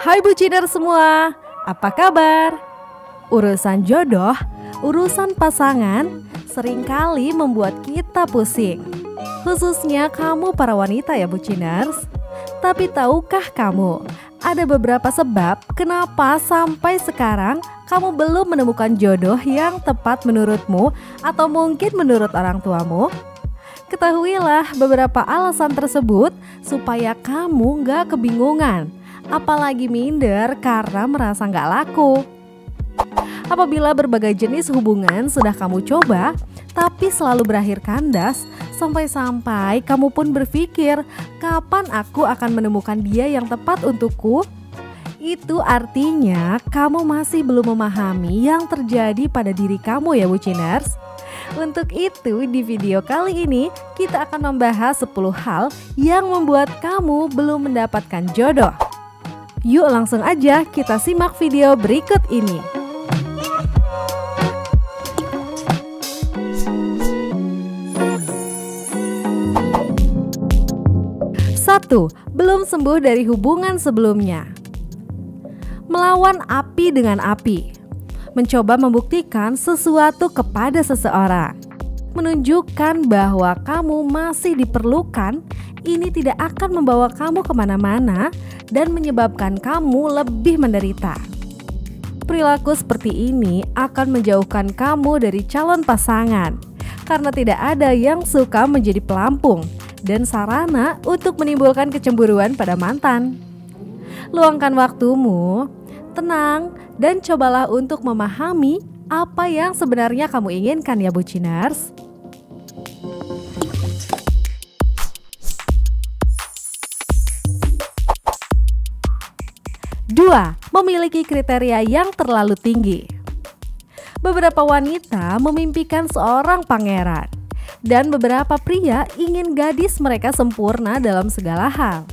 Hai buciner semua, apa kabar? Urusan jodoh, urusan pasangan seringkali membuat kita pusing. Khususnya kamu para wanita ya buciners. Tapi tahukah kamu, ada beberapa sebab kenapa sampai sekarang kamu belum menemukan jodoh yang tepat menurutmu atau mungkin menurut orang tuamu? Ketahuilah beberapa alasan tersebut supaya kamu gak kebingungan, apalagi minder karena merasa gak laku. Apabila berbagai jenis hubungan sudah kamu coba, tapi selalu berakhir kandas, sampai-sampai kamu pun berpikir, kapan aku akan menemukan dia yang tepat untukku? Itu artinya kamu masih belum memahami yang terjadi pada diri kamu ya buciners. Untuk itu di video kali ini kita akan membahas 10 hal yang membuat kamu belum mendapatkan jodoh. Yuk langsung aja kita simak video berikut ini. 1. Belum sembuh dari hubungan sebelumnya. Melawan api dengan api. Mencoba membuktikan sesuatu kepada seseorang, menunjukkan bahwa kamu masih diperlukan. Ini tidak akan membawa kamu kemana-mana dan menyebabkan kamu lebih menderita. Perilaku seperti ini akan menjauhkan kamu dari calon pasangan, karena tidak ada yang suka menjadi pelampung dan sarana untuk menimbulkan kecemburuan pada mantan. Luangkan waktumu, tenang, dan cobalah untuk memahami apa yang sebenarnya kamu inginkan ya buciners. 2. Memiliki kriteria yang terlalu tinggi. Beberapa wanita memimpikan seorang pangeran, dan beberapa pria ingin gadis mereka sempurna dalam segala hal.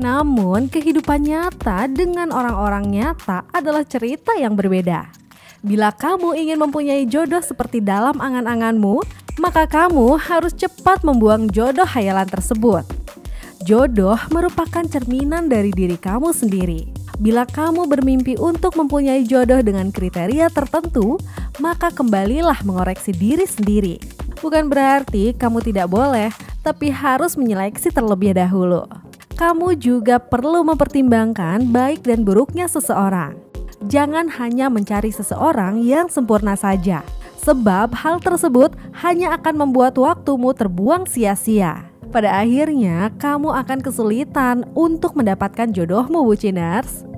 Namun kehidupan nyata dengan orang-orang nyata adalah cerita yang berbeda. Bila kamu ingin mempunyai jodoh seperti dalam angan-anganmu, maka kamu harus cepat membuang jodoh hayalan tersebut. Jodoh merupakan cerminan dari diri kamu sendiri. Bila kamu bermimpi untuk mempunyai jodoh dengan kriteria tertentu, maka kembalilah mengoreksi diri sendiri. Bukan berarti kamu tidak boleh, tapi harus menyeleksi terlebih dahulu. Kamu juga perlu mempertimbangkan baik dan buruknya seseorang. Jangan hanya mencari seseorang yang sempurna saja, sebab hal tersebut hanya akan membuat waktumu terbuang sia-sia. Pada akhirnya, kamu akan kesulitan untuk mendapatkan jodohmu buciners.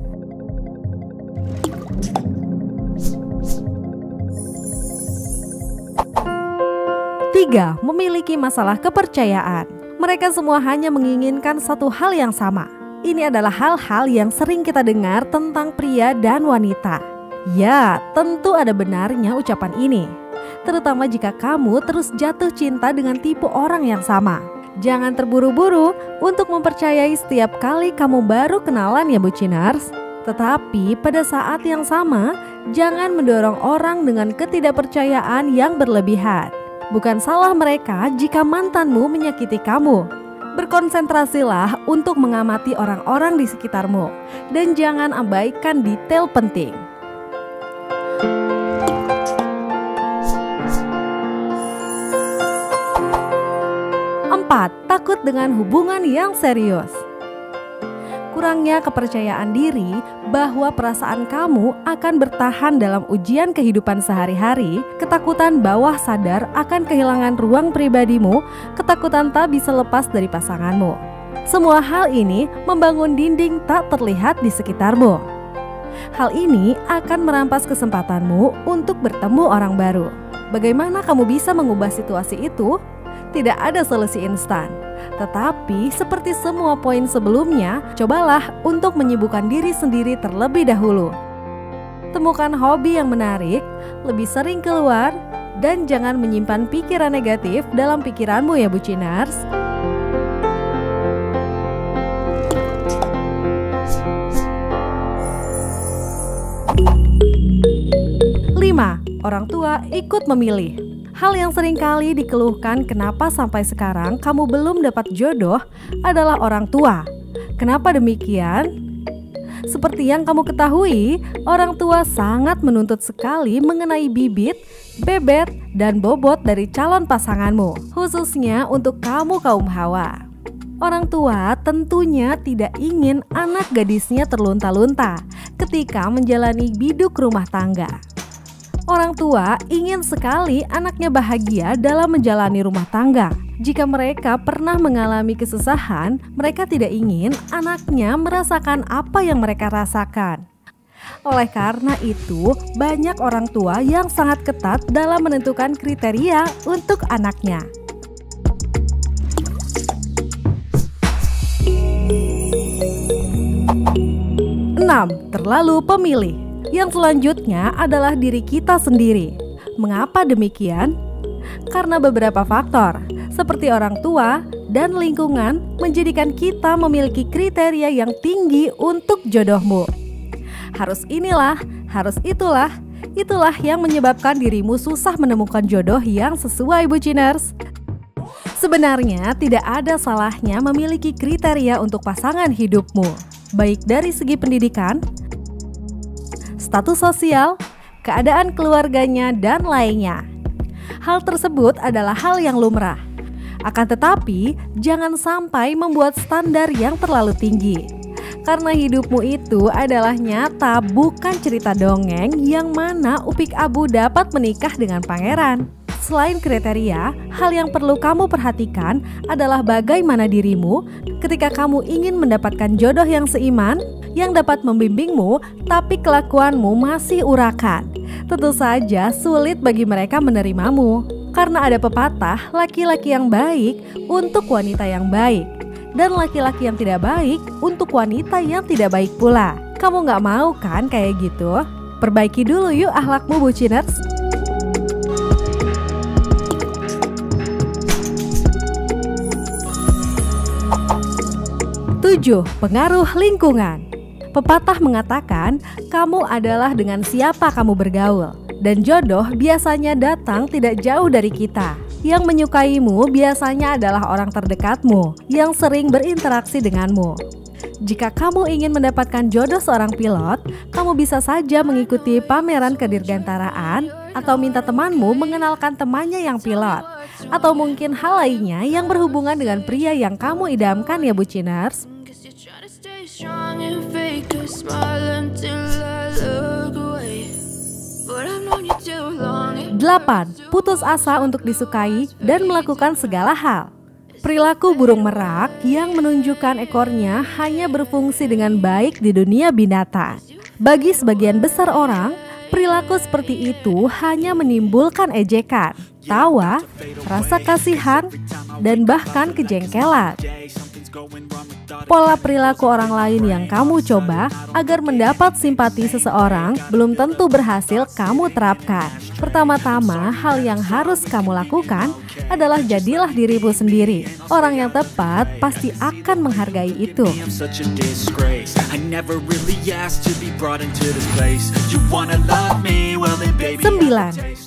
3. Memiliki masalah kepercayaan. Mereka semua hanya menginginkan satu hal yang sama. Ini adalah hal-hal yang sering kita dengar tentang pria dan wanita. Ya, tentu ada benarnya ucapan ini, terutama jika kamu terus jatuh cinta dengan tipe orang yang sama. Jangan terburu-buru untuk mempercayai setiap kali kamu baru kenalan ya buciners. Tetapi pada saat yang sama, jangan mendorong orang dengan ketidakpercayaan yang berlebihan. Bukan salah mereka jika mantanmu menyakiti kamu. Berkonsentrasilah untuk mengamati orang-orang di sekitarmu dan jangan abaikan detail penting. 4. Takut dengan hubungan yang serius. Kurangnya kepercayaan diri bahwa perasaan kamu akan bertahan dalam ujian kehidupan sehari-hari, ketakutan bawah sadar akan kehilangan ruang pribadimu, ketakutan tak bisa lepas dari pasanganmu. Semua hal ini membangun dinding tak terlihat di sekitarmu. Hal ini akan merampas kesempatanmu untuk bertemu orang baru. Bagaimana kamu bisa mengubah situasi itu? Tidak ada solusi instan. Tetapi seperti semua poin sebelumnya, cobalah untuk menyibukkan diri sendiri terlebih dahulu. Temukan hobi yang menarik, lebih sering keluar, dan jangan menyimpan pikiran negatif dalam pikiranmu ya buciners. 5. Orang tua ikut memilih. Hal yang sering kali dikeluhkan kenapa sampai sekarang kamu belum dapat jodoh adalah orang tua. Kenapa demikian? Seperti yang kamu ketahui, orang tua sangat menuntut sekali mengenai bibit, bebet, dan bobot dari calon pasanganmu, khususnya untuk kamu kaum hawa. Orang tua tentunya tidak ingin anak gadisnya terlunta-lunta ketika menjalani biduk rumah tangga. Orang tua ingin sekali anaknya bahagia dalam menjalani rumah tangga. Jika mereka pernah mengalami kesusahan, mereka tidak ingin anaknya merasakan apa yang mereka rasakan. Oleh karena itu, banyak orang tua yang sangat ketat dalam menentukan kriteria untuk anaknya. 6. Terlalu pemilih. Yang selanjutnya adalah diri kita sendiri. Mengapa demikian? Karena beberapa faktor, seperti orang tua dan lingkungan menjadikan kita memiliki kriteria yang tinggi untuk jodohmu. Harus inilah, harus itulah yang menyebabkan dirimu susah menemukan jodoh yang sesuai, buciners. Sebenarnya tidak ada salahnya memiliki kriteria untuk pasangan hidupmu, baik dari segi pendidikan, status sosial, keadaan keluarganya, dan lainnya. Hal tersebut adalah hal yang lumrah. Akan tetapi, jangan sampai membuat standar yang terlalu tinggi. Karena hidupmu itu adalah nyata, bukan cerita dongeng yang mana Upik Abu dapat menikah dengan pangeran. Selain kriteria, hal yang perlu kamu perhatikan adalah bagaimana dirimu ketika kamu ingin mendapatkan jodoh yang seiman, yang dapat membimbingmu, tapi kelakuanmu masih urakan. Tentu saja sulit bagi mereka menerimamu, karena ada pepatah laki-laki yang baik untuk wanita yang baik, dan laki-laki yang tidak baik untuk wanita yang tidak baik pula. Kamu gak mau kan kayak gitu? Perbaiki dulu yuk akhlakmu, buciners. 7. Pengaruh lingkungan. Pepatah mengatakan, kamu adalah dengan siapa kamu bergaul, dan jodoh biasanya datang tidak jauh dari kita. Yang menyukaimu biasanya adalah orang terdekatmu yang sering berinteraksi denganmu. Jika kamu ingin mendapatkan jodoh seorang pilot, kamu bisa saja mengikuti pameran kedirgantaraan atau minta temanmu mengenalkan temannya yang pilot, atau mungkin hal lainnya yang berhubungan dengan pria yang kamu idamkan ya, buciners. 8. Putus asa untuk disukai dan melakukan segala hal. Perilaku burung merak yang menunjukkan ekornya hanya berfungsi dengan baik di dunia binatang. Bagi sebagian besar orang, perilaku seperti itu hanya menimbulkan ejekan, tawa, rasa kasihan, dan bahkan kejengkelan. Pola perilaku orang lain yang kamu coba agar mendapat simpati seseorang belum tentu berhasil kamu terapkan. Pertama-tama, hal yang harus kamu lakukan adalah jadilah dirimu sendiri. Orang yang tepat pasti akan menghargai itu. 9.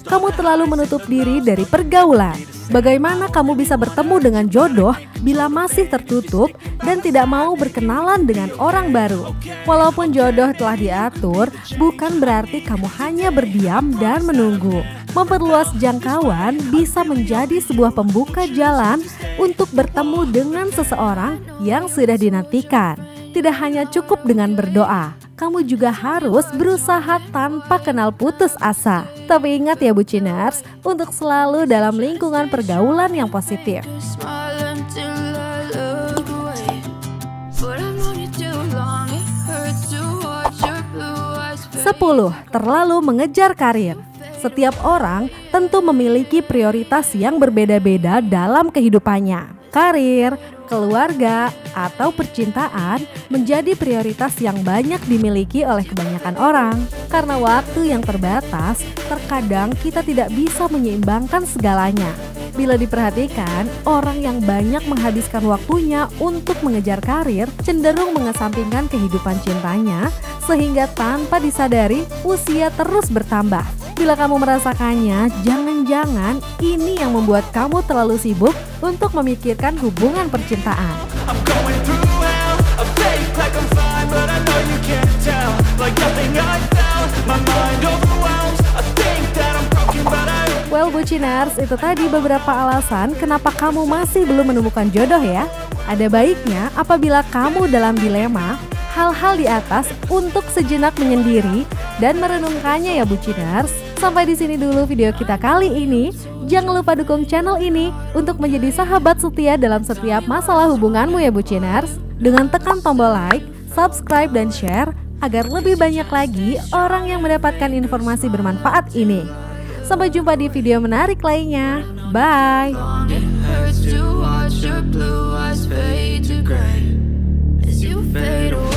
Kamu terlalu menutup diri dari pergaulan. Bagaimana kamu bisa bertemu dengan jodoh bila masih tertutup dan tidak mau berkenalan dengan orang baru? Walaupun jodoh telah diatur, bukan berarti kamu hanya berdiam dan menunggu. Memperluas jangkauan bisa menjadi sebuah pembuka jalan untuk bertemu dengan seseorang yang sudah dinantikan. Tidak hanya cukup dengan berdoa, kamu juga harus berusaha tanpa kenal putus asa. Tapi ingat ya, buciners, untuk selalu dalam lingkungan pergaulan yang positif. 10. Terlalu mengejar karir. Setiap orang tentu memiliki prioritas yang berbeda-beda dalam kehidupannya. Karir, keluarga, atau percintaan menjadi prioritas yang banyak dimiliki oleh kebanyakan orang. Karena waktu yang terbatas, terkadang kita tidak bisa menyeimbangkan segalanya. Bila diperhatikan, orang yang banyak menghabiskan waktunya untuk mengejar karir cenderung mengesampingkan kehidupan cintanya, sehingga tanpa disadari usia terus bertambah. Bila kamu merasakannya, jangan-jangan ini yang membuat kamu terlalu sibuk untuk memikirkan hubungan percintaan. but I know you can't tell. Like nothing I felt, my mind overwhelms. I think that I'm broken, but I... Well, buciners, itu tadi beberapa alasan kenapa kamu masih belum menemukan jodoh ya. Ada baiknya apabila kamu dalam dilema, hal-hal di atas untuk sejenak menyendiri dan merenungkannya ya buciners. Sampai di sini dulu video kita kali ini. Jangan lupa dukung channel ini untuk menjadi sahabat setia dalam setiap masalah hubunganmu ya buciners. Dengan tekan tombol like, subscribe dan share agar lebih banyak lagi orang yang mendapatkan informasi bermanfaat ini. Sampai jumpa di video menarik lainnya. Bye. It hurts to watch your blue eyes fade to gray as you fade away.